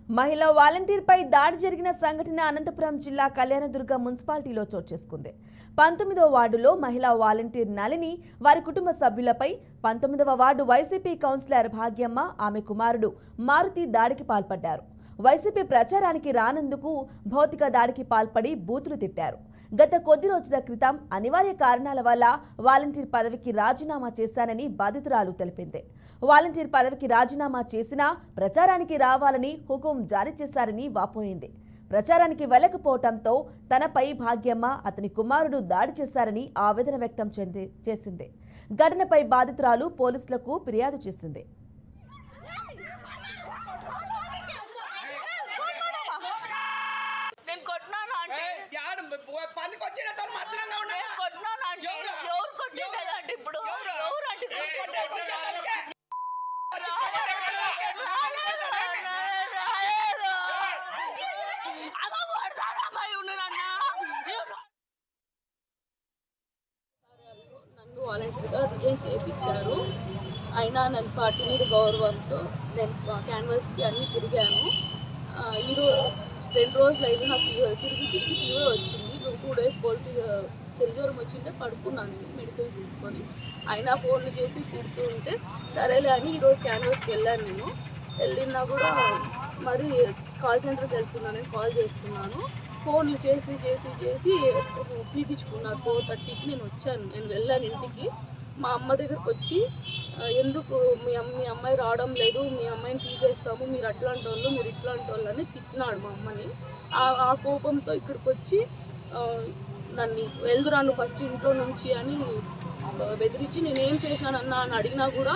మహిళా వాలంటీర్పై దాడి జరిగిన సంఘటన అనంతపురం జిల్లా కళ్యాణదుర్గ మున్సిపాలిటీలో చోటు చేసుకుంది. 19వ వార్డులో మహిళా వాలంటీర్ నళిని వారి కుటుంబ సభ్యులపై 19వ వార్డు వైసీపీ కౌన్సిలర్ భాగ్యమ్మ ఆమె కుమారుడు మారుతి దాడికి పాల్పడ్డారు. వైసీపీ ప్రచారానికి రానందుకు భౌతిక దాడికి పాల్పడి బూతులు తిట్టారు. గత కొద్ది రోజుల క్రితం అనివార్య కారణాల వల్ల వాలంటీర్ పదవికి రాజీనామా చేశానని బాధితురాలు తెలిపింది. వాలంటీర్ పదవికి రాజీనామా చేసినా ప్రచారానికి రావాలని హుకుం జారీ చేశారని వాపోయింది. ప్రచారానికి వెళ్లకపోవడంతో తనపై భాగ్యమ్మ అతని కుమారుడు దాడి చేశారని ఆవేదన వ్యక్తం చేసింది. ఘటనపై బాధితురాలు పోలీసులకు ఫిర్యాదు చేసింది. నన్ను వాలంటీర్గా రిజైన్ చేయించారు. అయినా నన్ను పార్టీ మీద గౌరవంతో నేను క్యాన్వాస్కి అన్నీ తిరిగాను. ఈరోజు 2 రోజులు అయినా నాకు తిరిగి ఫీవర్ వచ్చింది. 2 డేస్ కోల్డ్ చలి జ్వరం వచ్చింటే పడుకున్నాను మెడిసిన్ తీసుకొని. అయినా ఫోన్లు చేసి తిడుతూ ఉంటే సరేలే అని ఈరోజు క్యాన్వాస్కి వెళ్ళాను. నేను వెళ్ళినా కూడా మరి కాల్ సెంటర్కి వెళ్తున్నానని కాల్ చేస్తున్నాను. ఫోన్లు చేసి పిలిపించుకున్నారు. 4:30కి నేను వెళ్ళాను ఇంటికి. మా అమ్మ దగ్గరకు వచ్చి ఎందుకు మీ అమ్మాయి రావడం లేదు, మీ అమ్మాయిని తీసేస్తాము, మీరు అట్లాంటి వాళ్ళు మీరు ఇట్లాంటి వాళ్ళు అని తిట్టినాడు మా అమ్మని. ఆ కోపంతో ఇక్కడికి వచ్చి నన్ను వెళ్దురాను ఫస్ట్ ఇంట్లో నుంచి అని బెదిరించి నేనేం చేశానన్నా అని అడిగినా కూడా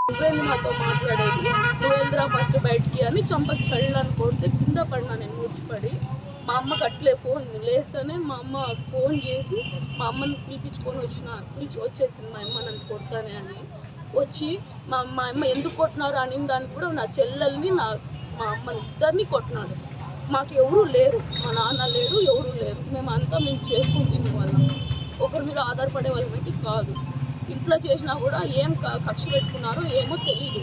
నువ్వేంది నాతో మాట్లాడేది, నువ్వు వెళ్దురా ఫస్ట్ బయటికి అని చంపకి చల్లని పోతే కింద పడినా నేను మూర్చిపడి. మా అమ్మకి అట్లే ఫోన్ లేస్తేనే మా అమ్మ ఫోన్ చేసి మా అమ్మని పిలిపించుకొని వచ్చేసింది. మా అమ్మ నన్ను కొడతానే అని వచ్చి మా అమ్మ ఎందుకు కొట్టినారు అని దానికి కూడా నా చెల్లెల్ని మా అమ్మని ఇద్దరిని కొట్టినాడు. మాకు ఎవరూ లేరు, మా నాన్న లేడు, ఎవరూ లేరు. మేము చేసుకుని తినే వాళ్ళం, ఒకరి మీద ఆధారపడే వాళ్ళమైతే కాదు. ఇంట్లో చేసినా కూడా ఏం కక్ష పెట్టుకున్నారో ఏమో తెలీదు.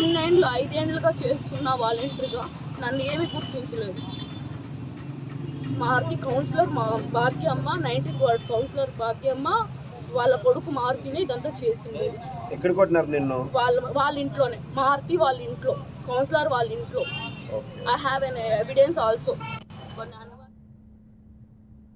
5 ఏళ్ళుగా చేస్తున్న వాలంటీర్గా నన్ను ఏమీ గుర్తించలేదు. Maruthi councillor Bhagyamma 19th ward councillor Bhagyamma వాళ్ళ కొడుకు మారుతినే ఇదంతా చేసింది. ఎక్కడ కొట్టినారు నిన్ను? వాళ్ళ ఇంట్లోనే, మారుతి వాళ్ళ ఇంట్లో, కౌన్సిలర్ వాళ్ళ ఇంట్లో. I have an evidence also.